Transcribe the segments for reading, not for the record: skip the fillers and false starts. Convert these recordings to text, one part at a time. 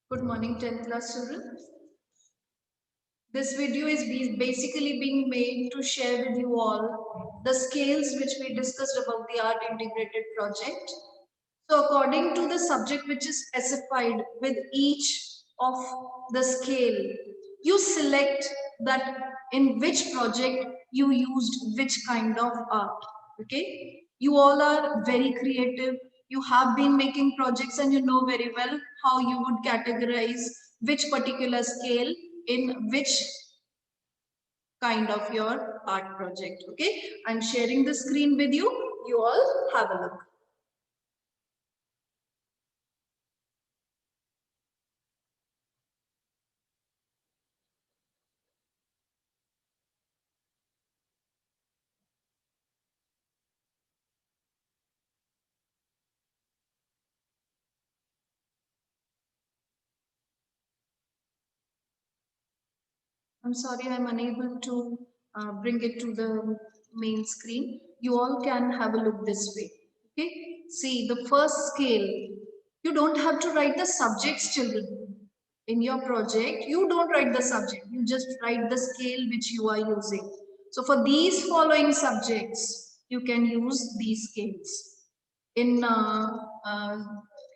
Good morning, 10th class children. This video is basically being made to share with you all the scales which we discussed about the art integrated project. So according to the subject which is specified with each of the scale, you select that in which project you used which kind of art. Okay, you all are very creative. You have been making projects and you know very well how you would categorize which particular scale in which kind of your art project. Okay, I'm sharing the screen with you. You all have a look. I'm sorry, I'm unable to bring it to the main screen. You all can have a look this way. Okay, see the first scale. You don't have to write the subjects, children. In your project, you don't write the subject. You just write the scale which you are using. So for these following subjects, you can use these scales. In uh,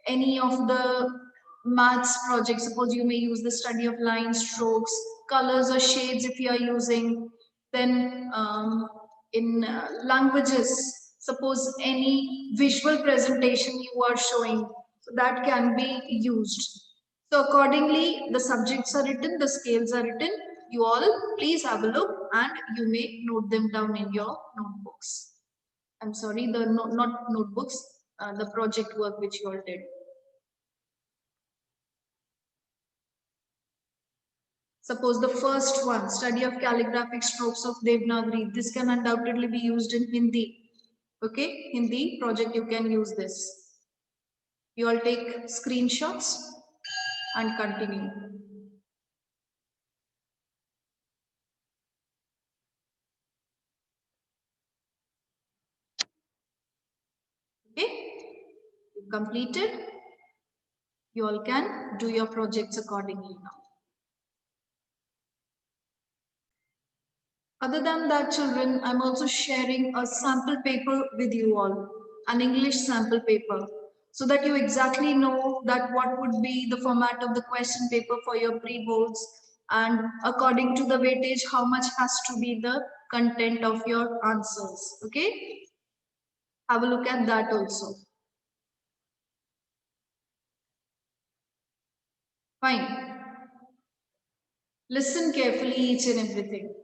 any of the maths projects, suppose you may use the study of lines, strokes, colors or shades if you are using. Then in languages, suppose any visual presentation you are showing, so that can be used. So accordingly, the subjects are written, the scales are written. You all please have a look and you may note them down in your notebooks. I'm sorry, the not notebooks, the project work which you all did. Suppose the first one, study of calligraphic strokes of Devanagari. This can undoubtedly be used in Hindi. Okay, Hindi project you can use this. You all take screenshots and continue. Okay, you completed. You all can do your projects accordingly now. Other than that, children, I'm also sharing a sample paper with you all, an English sample paper, so that you exactly know that what would be the format of the question paper for your pre-boards, and according to the weightage, how much has to be the content of your answers. Okay? Have a look at that also. Fine. Listen carefully each and everything.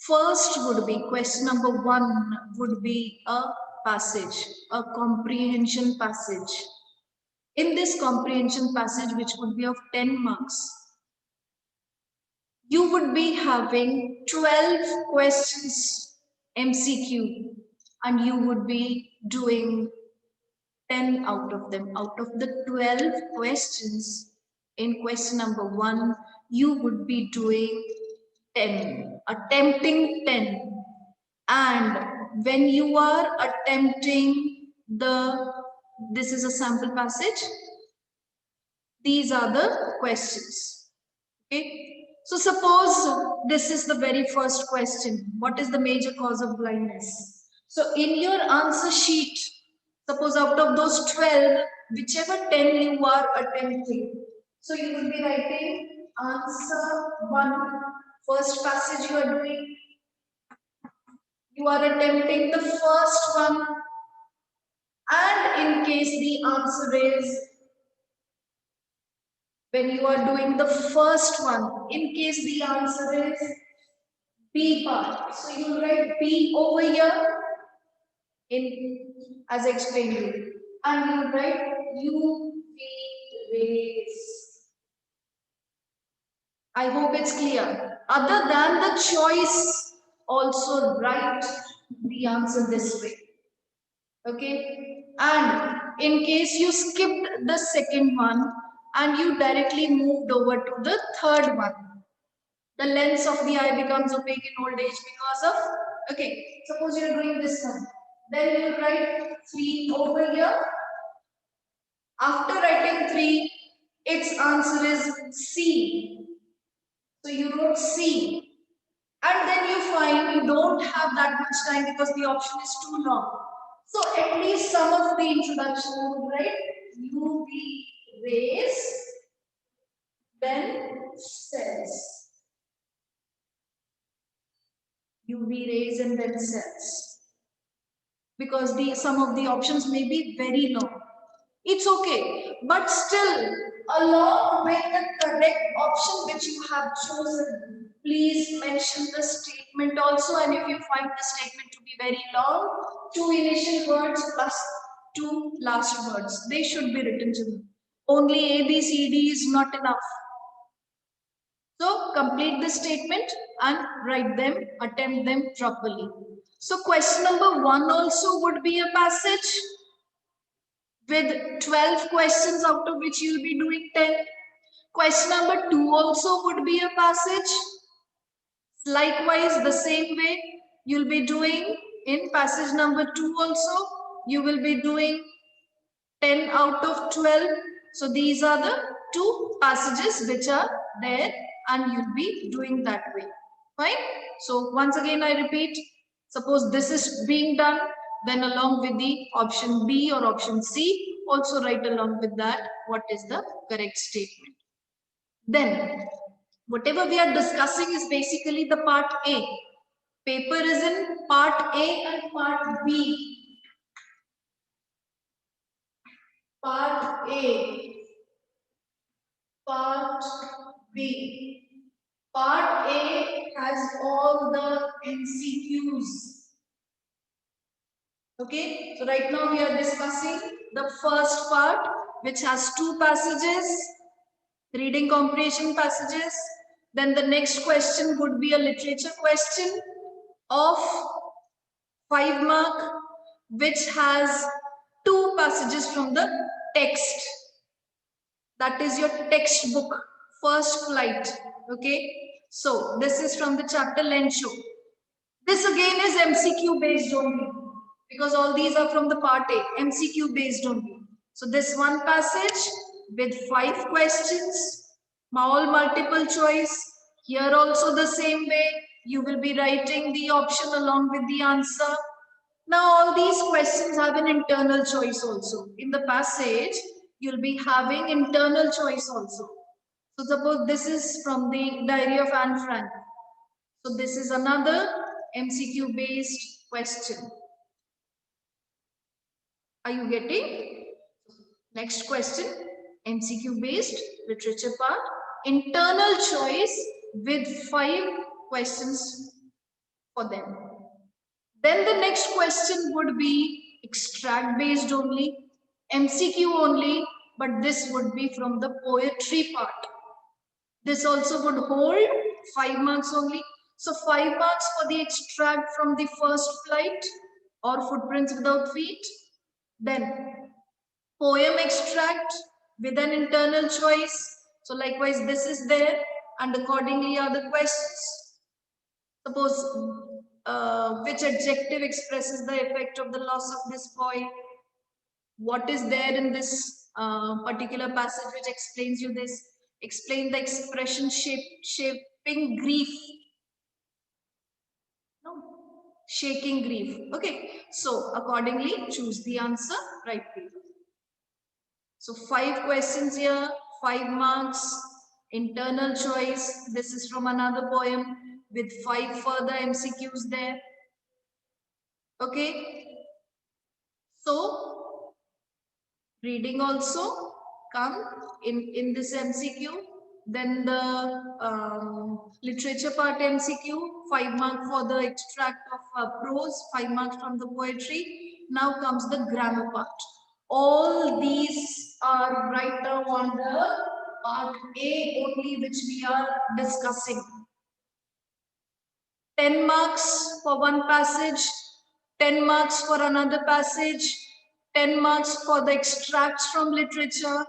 First would be question number one would be a passage, a comprehension passage. In this comprehension passage, which would be of 10 marks, you would be having 12 questions MCQ and you would be doing 10 out of them. Out of the 12 questions in question number one, you would be doing 10, attempting 10. And when you are attempting this is a sample passage, these are the questions. Okay. So suppose this is the very first question. What is the major cause of blindness? So in your answer sheet, suppose out of those 12, whichever 10 you are attempting. So you will be writing answer 1, first passage you are doing. You are attempting the first one, and in case the answer is, when you are doing the first one, in case the answer is B part, so you write B over here in as I explained you, and you write U V rays. I hope it's clear. Other than the choice, also write the answer this way. Okay, and in case you skipped the second one and you directly moved over to the third one, the lens of the eye becomes opaque in old age because of, okay, suppose you're doing this one, then you write 3 over here. After writing 3, Its answer is C. So you wrote C. And then you find you don't have that much time because the option is too long. So at least some of the introduction you would write UV rays, then cells. UV rays and then cells. Because some of the options may be very long. It's okay, but still, along with the correct option which you have chosen, please mention the statement also. And if you find the statement to be very long, 2 initial words plus 2 last words, they should be written to me. Only A, B, C, D is not enough. So complete the statement and write them, attempt them properly. So question number 1 also would be a passage with 12 questions, out of which you'll be doing 10. Question number 2 also would be a passage. Likewise, the same way you'll be doing in passage number 2 also. You will be doing 10 out of 12. So these are the 2 passages which are there and you'll be doing that way. Fine. So once again, I repeat, suppose this is being done, then along with the option B or option C, also write along with that what is the correct statement. Then whatever we are discussing is basically the part A. Paper is in part A and part B. Part A, part B. Part A has all the MCQs. Okay, so right now we are discussing the first part, which has 2 passages, reading comprehension passages. Then the next question would be a literature question of 5 mark, which has 2 passages from the text. That is your textbook, first flight. Okay, so this is from the chapter Lenshow. This again is MCQ based only, because all these are from the part A, MCQ based only. So this one passage with 5 questions, all multiple choice. Here also the same way, you will be writing the option along with the answer. Now all these questions have an internal choice also. In the passage, you'll be having internal choice also. So suppose this is from the Diary of Anne Frank. So this is another MCQ based question. Are you getting? Next question, MCQ based literature part, internal choice with 5 questions for them. Then the next question would be extract based only, MCQ only, but this would be from the poetry part. This also would hold 5 marks only. So 5 marks for the extract from the first flight or footprints without feet. Then poem extract with an internal choice. So likewise this is there and accordingly are the questions. Suppose which adjective expresses the effect of the loss of this boy? What is there in this particular passage which explains you this? Explain the expression shaping grief. No, shaking grief. Okay, so accordingly choose the answer, right below. So 5 questions here, 5 marks, internal choice. This is from another poem with 5 further MCQs there. Okay, so reading also come in this MCQ. Then the literature part MCQ, 5 marks for the extract of prose, 5 marks from the poetry. Now comes the grammar part. All these are right now on the part A only, which we are discussing. 10 marks for one passage, 10 marks for another passage, 10 marks for the extracts from literature,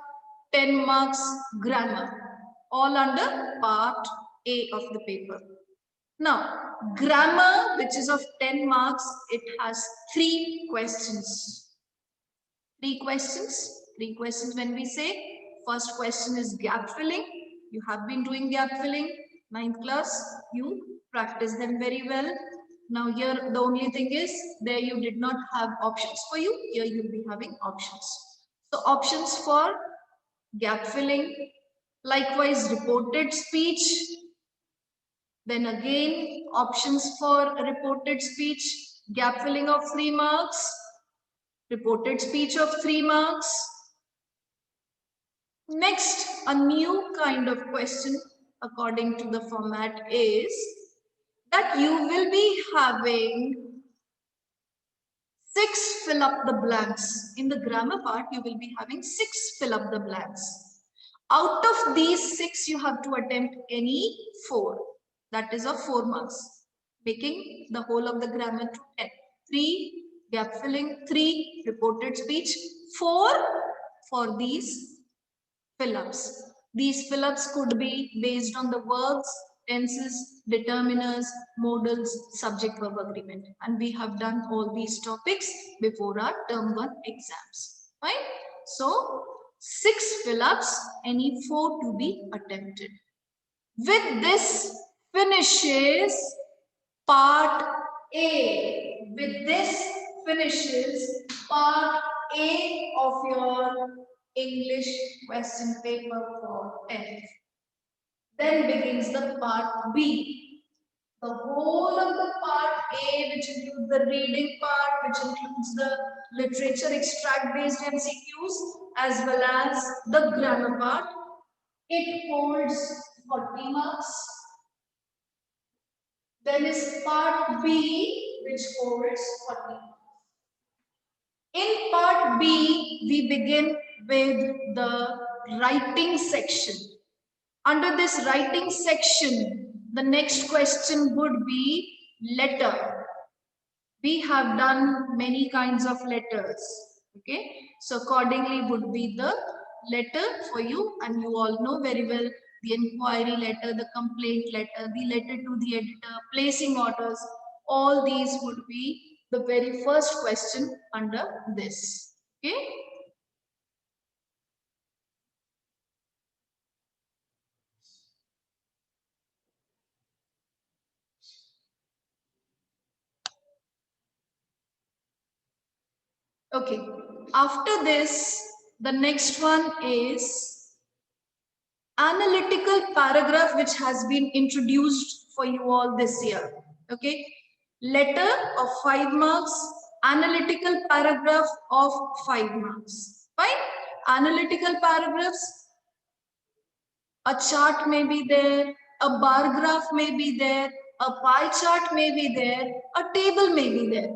10 marks grammar, all under part A of the paper. Now, grammar, which is of 10 marks, it has 3 questions. 3 questions. 3 questions when we say First question is gap filling. You have been doing gap filling, 9th class. You practice them very well. Now here the only thing is there you did not have options for you. Here you'll be having options. So options for gap filling, likewise reported speech. Then again options for reported speech, gap filling of 3 marks, reported speech of 3 marks. Next, a new kind of question according to the format is that you will be having 6 fill up the blanks. In the grammar part, you will be having 6 fill up the blanks. Out of these 6, you have to attempt any 4. That is of 4 marks, making the whole of the grammar to 10. 3 gap filling, 3 reported speech, 4 for these fill-ups. These fill-ups could be based on the verbs, tenses, determiners, modals, subject-verb agreement. And we have done all these topics before our term 1 exams. Right? So, 6 fill-ups, any 4 to be attempted. With this finishes part A. With this finishes part A of your English question paper for 10th. Then begins the part B. The whole of the part A, which includes the reading part, which includes the literature extract based MCQs, as well as the grammar part, it holds 40 marks. Then is part B, which holds 40 marks. In part B, we begin with the writing section. Under this writing section, the next question would be letter. We have done many kinds of letters. Okay, so accordingly would be the letter for you, and you all know very well the inquiry letter, the complaint letter, the letter to the editor, placing orders. All these would be the very first question under this. Okay. Okay, after this, the next one is analytical paragraph, which has been introduced for you all this year. Okay, letter of 5 marks, analytical paragraph of 5 marks. Fine, analytical paragraphs, a chart may be there, a bar graph may be there, a pie chart may be there, a table may be there.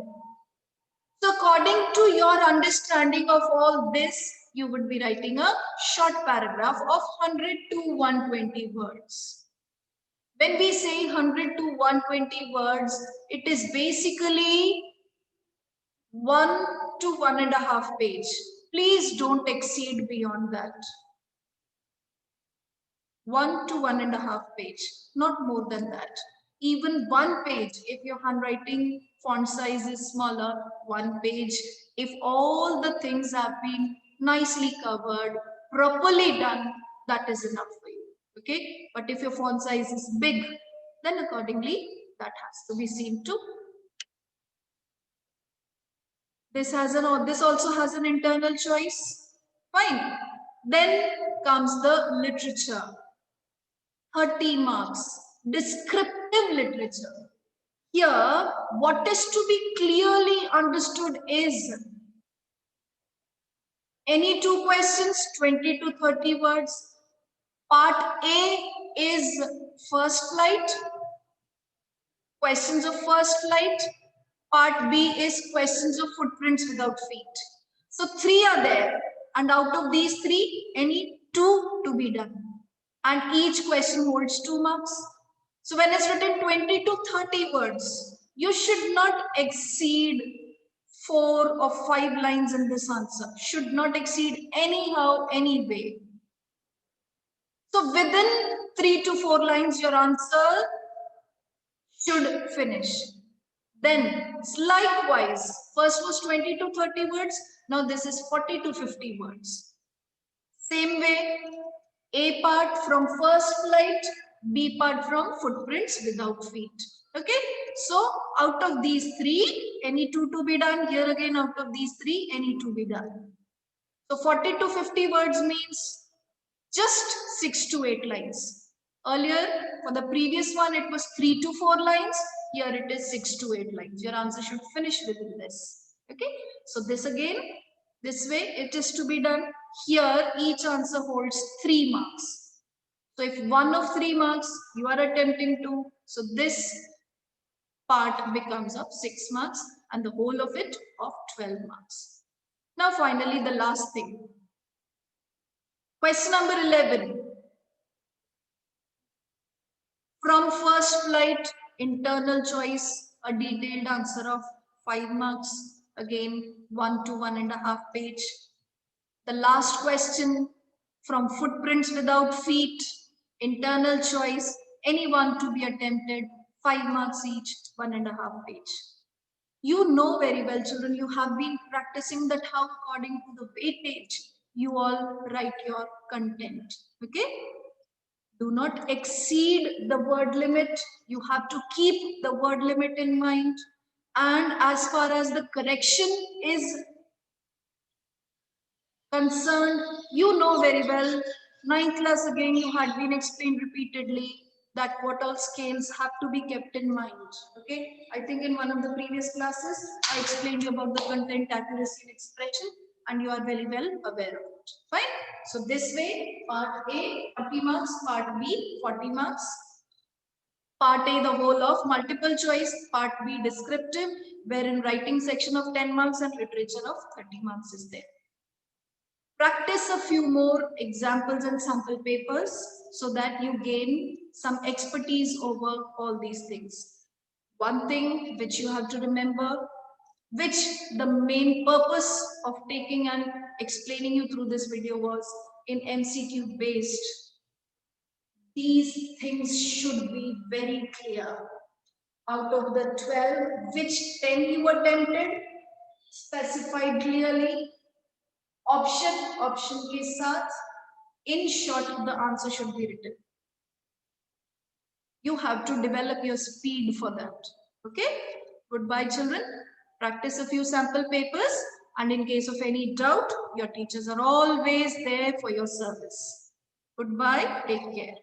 So according to your understanding of all this, you would be writing a short paragraph of 100 to 120 words. When we say 100 to 120 words, it is basically 1 to 1.5 page. Please don't exceed beyond that. 1 to 1.5 page, not more than that. Even 1 page, if your handwriting font size is smaller, 1 page, if all the things have been nicely covered, properly done, that is enough for you. Okay, but if your font size is big, then accordingly that has to be seen to. This also has an internal choice. Fine. Then comes the literature. 30 marks. Descriptive literature. Here, what is to be clearly understood is any 2 questions, 20 to 30 words. Part A is first flight, questions of first flight. Part B is questions of footprints without feet. So 3 are there, and out of these 3, any 2 to be done. And each question holds 2 marks. So when it's written 20 to 30 words, you should not exceed 4 or 5 lines in this answer. Should not exceed anyhow, anyway. So within 3 to 4 lines, your answer should finish. Then likewise, first was 20 to 30 words. Now this is 40 to 50 words. Same way, A part from first flight, B part from footprints without feet. Okay, so out of these three, any two to be done. Here again, out of these three, any two be done. So 40 to 50 words means just 6 to 8 lines. Earlier, for the previous one, it was 3 to 4 lines. Here it is 6 to 8 lines. Your answer should finish within this. Okay, so this again, this way it is to be done. Here, each answer holds 3 marks. So if one of 3 marks you are attempting to, so this part becomes of 6 marks and the whole of it of 12 marks. Now finally the last thing. Question number 11. From first flight, internal choice, a detailed answer of 5 marks. Again, 1 to 1.5 page. The last question, from footprints without feet, internal choice, any one to be attempted, 5 marks each, 1.5 page. You know very well, children, you have been practicing that how according to the weightage you all write your content. Okay? Do not exceed the word limit. You have to keep the word limit in mind. And as far as the correction is concerned, you know very well, 9th class again, you had been explained repeatedly that what all scales have to be kept in mind. Okay, I think in one of the previous classes, I explained you about the content, accuracy, and expression, and you are very well aware of it. Fine. So this way, part A, 40 marks, part B, 40 marks. Part A, the whole of multiple choice, part B, descriptive, wherein writing section of 10 marks and literature of 30 marks is there. Practice a few more examples and sample papers so that you gain some expertise over all these things. One thing which you have to remember, which the main purpose of taking and explaining you through this video was in MCQ based. These things should be very clear. Out of the 12, which 10 you attempted, specified clearly. Option के साथ in short the answer should be written. You have to develop your speed for that. Okay, goodbye children. Practice a few sample papers, and in case of any doubt, your teachers are always there for your service. Goodbye, take care.